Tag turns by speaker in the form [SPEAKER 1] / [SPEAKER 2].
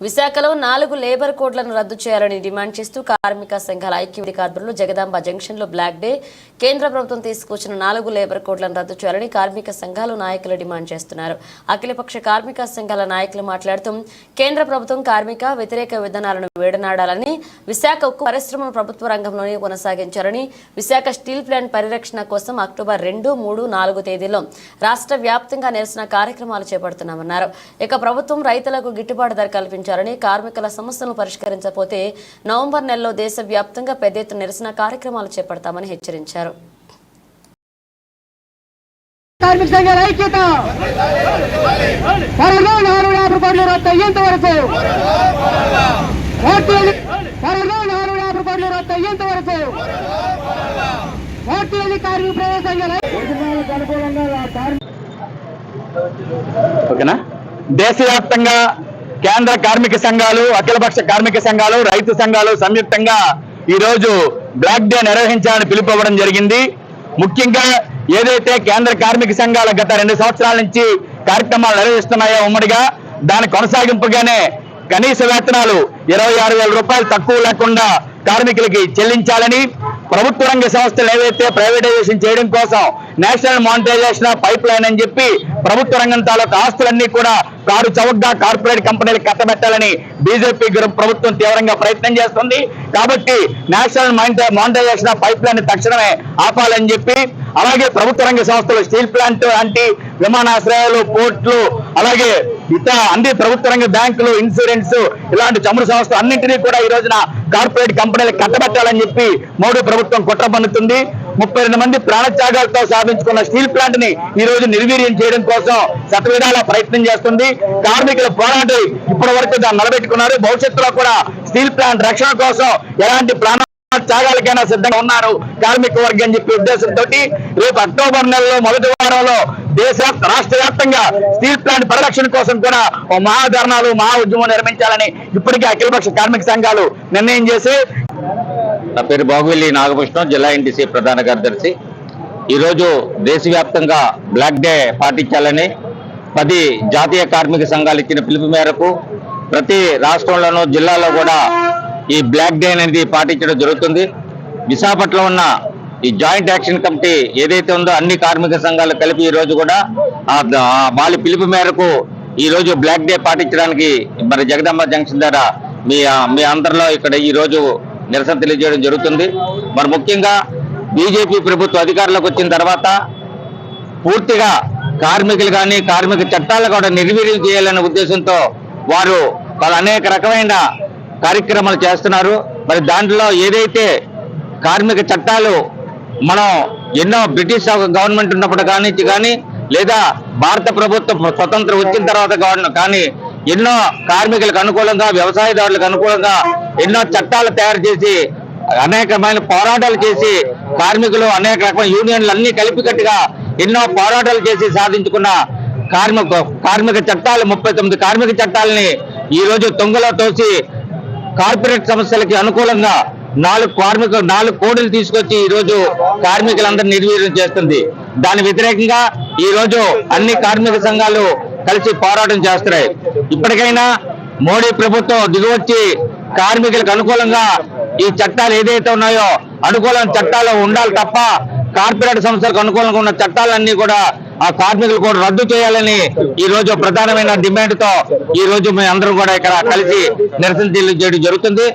[SPEAKER 1] విశాఖలో 4 లేబర్ కోడ్లను రద్దు చేయాలని డిమాండ్ చేస్తూ కార్మిక సంఘాల ఐక్యవేదిక ఆధ్వర్యంలో జగదాంబ జంక్షన్లో బ్లాక్ డే కేంద్ర ప్రభుత్వం తీసుకొచ్చిన 4 లేబర్ కోడ్లను రద్దు చేయాలని కార్మిక సంఘాలు నాయకులు డిమాండ్ చేస్తున్నారు. అఖిలపక్ష కార్మిక సంఘాల నాయకులు మాట్లాడుతూ కేంద్ర ప్రభుత్వం కార్మిక వ్యతిరేక విధానాలను వేడనాడాలని, విశాఖ ఉక్కు పరిశ్రమను ప్రభుత్వ రంగంలోనే కొనసాగించాలని, విశాఖ స్టీల్ ప్లాంట్ పరిరక్షణ కోసం అక్టోబర్ 2, 3, 4 తేదీల్లో రాష్ట్ర వ్యాప్తంగా నిరసన కార్యక్రమాలు చేపడుతున్నామన్నారు. ఇక ప్రభుత్వం రైతులకు గిట్టుబాటు ధర కల్పించారు. కార్మికుల సమస్యలను పరిష్కరించకపోతే నవంబర్ నెలలో దేశవ్యాప్తంగా పెద్ద ఎత్తున నిరసన కార్యక్రమాలు చేపడతామని హెచ్చరించారు.
[SPEAKER 2] కార్మిక సంఘాల ఐక్యత
[SPEAKER 3] ఓకేనా. దేశవ్యాప్తంగా కేంద్ర కార్మిక సంఘాలు, అఖిలపక్ష కార్మిక సంఘాలు, రైతు సంఘాలు సంయుక్తంగా ఈ రోజు బ్లాక్ డే నిర్వహించాలని పిలుపువ్వడం జరిగింది. ముఖ్యంగా ఏదైతే కేంద్ర కార్మిక సంఘాల గత 2 సంవత్సరాల నుంచి కార్యక్రమాలు నిర్వహిస్తున్నాయో ఉమ్మడిగా, దాని కొనసాగింపుగానే కనీస వేతనాలు 26,000 రూపాయలు తక్కువ లేకుండా కార్మికులకి చెల్లించాలని, ప్రభుత్వ రంగ సంస్థలు ఏవైతే ప్రైవేటైజేషన్ చేయడం కోసం నేషనల్ మానిటైజేషన్ పైప్ లైన్ అని చెప్పి ప్రభుత్వ రంగం తాలూకు ఆస్తులన్నీ కూడా కారు చౌకగా కార్పొరేట్ కంపెనీలకు కట్టబెట్టాలని బీజేపీ ప్రభుత్వం తీవ్రంగా ప్రయత్నం చేస్తుంది. కాబట్టి నేషనల్ మానిటైజేషన్ పైప్ లైన్ తక్షణమే ఆపాలని చెప్పి, అలాగే ప్రభుత్వ రంగ సంస్థలు స్టీల్ ప్లాంట్ లాంటి విమానాశ్రయాలు, పోర్టులు, అలాగే ఇతర అన్ని ప్రభుత్వ రంగ బ్యాంకులు, ఇన్సూరెన్స్ ఇలాంటి చమురు సంస్థలు అన్నింటినీ కూడా ఈ రోజున కార్పొరేట్ కంపెనీలకు కట్టబెట్టాలని చెప్పి మోడీ ప్రభుత్వం కుట్ర పన్నుతుంది. 32 మంది ప్రాణత్యాగాలతో సాధించుకున్న స్టీల్ ప్లాంట్ ని ఈ రోజు నిర్వీర్యం చేయడం కోసం శతవిధాలా ప్రయత్నం చేస్తుంది. కార్మికుల పోరాటం ఇప్పటి వరకు దాన్ని నిలబెట్టుకున్నారు. భవిష్యత్తులో కూడా స్టీల్ ప్లాంట్ రక్షణ కోసం ఎలాంటి త్యాగాలకైనా సిద్ధంగా ఉన్నారు కార్మిక వర్గం అని చెప్పి ఉద్దేశంతో రేపు అక్టోబర్ నెలలో మొదటి వారంలో రాష్ట్ర వ్యాప్తంగా స్టీల్ ప్లాంట్ పరిరక్షణ కోసం కూడా ఓ మహాధర్నాలు, మహా ఉద్యమం నిర్మించాలని ఇప్పటికే అఖిలపక్ష కార్మిక సంఘాలు నిర్ణయం చేసి.
[SPEAKER 4] నా పేరు బాగువెల్లి నాగభూషణం, జిల్లా ఎన్టీసీ ప్రధాన కార్యదర్శి. ఈరోజు దేశవ్యాప్తంగా బ్లాక్ డే పాటించాలని 10 జాతీయ కార్మిక సంఘాలు ఇచ్చిన పిలుపు మేరకు ప్రతి రాష్ట్రంలోనూ జిల్లాలో కూడా ఈ బ్లాక్ డే అనేది పాటించడం జరుగుతుంది. విశాఖపట్నంలో ఉన్న ఈ జాయింట్ యాక్షన్ కమిటీ ఏదైతే ఉందో అన్ని కార్మిక సంఘాలు కలిపి ఈ రోజు కూడా వాళ్ళ పిలుపు మేరకు ఈ రోజు బ్లాక్ డే పాటించడానికి మరి జగదాంబ జంక్షన్ ద్వారా మీ అందరిలో ఇక్కడ ఈ రోజు నిరసన తెలియజేయడం జరుగుతుంది. మరి ముఖ్యంగా బీజేపీ ప్రభుత్వం అధికారంలోకి వచ్చిన తర్వాత పూర్తిగా కార్మికులు కానీ కార్మిక చట్టాలు కూడా నిర్వీర్యం చేయాలనే ఉద్దేశంతో వారు అనేక రకమైన కార్యక్రమాలు చేస్తున్నారు. మరి దాంట్లో ఏదైతే కార్మిక చట్టాలు మనం ఎన్నో బ్రిటిష్ గవర్నమెంట్ ఉన్నప్పుడు కానీ లేదా భారత ప్రభుత్వం స్వతంత్రం వచ్చిన తర్వాత కానీ ఎన్నో కార్మికులకు అనుకూలంగా, వ్యవసాయదారులకు అనుకూలంగా ఎన్నో చట్టాలు తయారు చేసి అనేకమైన పోరాటాలు చేసి కార్మికులు అనేక రకమైన యూనియన్లు అన్ని కలిపికట్టుగా ఎన్నో పోరాటాలు చేసి సాధించుకున్న కార్మిక చట్టాలు 39 కార్మిక చట్టాలని ఈ రోజు తొంగలో తోసి కార్పొరేట్ సమస్యలకి అనుకూలంగా 4 కోడ్లు తీసుకొచ్చి ఈ రోజు కార్మికులందరూ నిర్వీర్యం చేస్తుంది. దాని వ్యతిరేకంగా ఈ రోజు అన్ని కార్మిక సంఘాలు కలిసి పోరాటం చేస్తున్నాయి. ఇప్పటికైనా మోడీ ప్రభుత్వం దిగువచ్చి కార్మికులకు అనుకూలంగా ఈ చట్టాలు ఏదైతే ఉన్నాయో అనుకూలమైన చట్టాలు ఉండాలి తప్ప కార్పొరేట్ సంస్థలకు అనుకూలంగా ఉన్న చట్టాలన్నీ కూడా ఆ కార్మికులు కూడా రద్దు చేయాలని ఈ రోజు ప్రధానమైన డిమాండ్ తో ఈ రోజు మేము అందరం కూడా ఇక్కడ కలిసి నిరసన తెలియజేయడం జరుగుతుంది.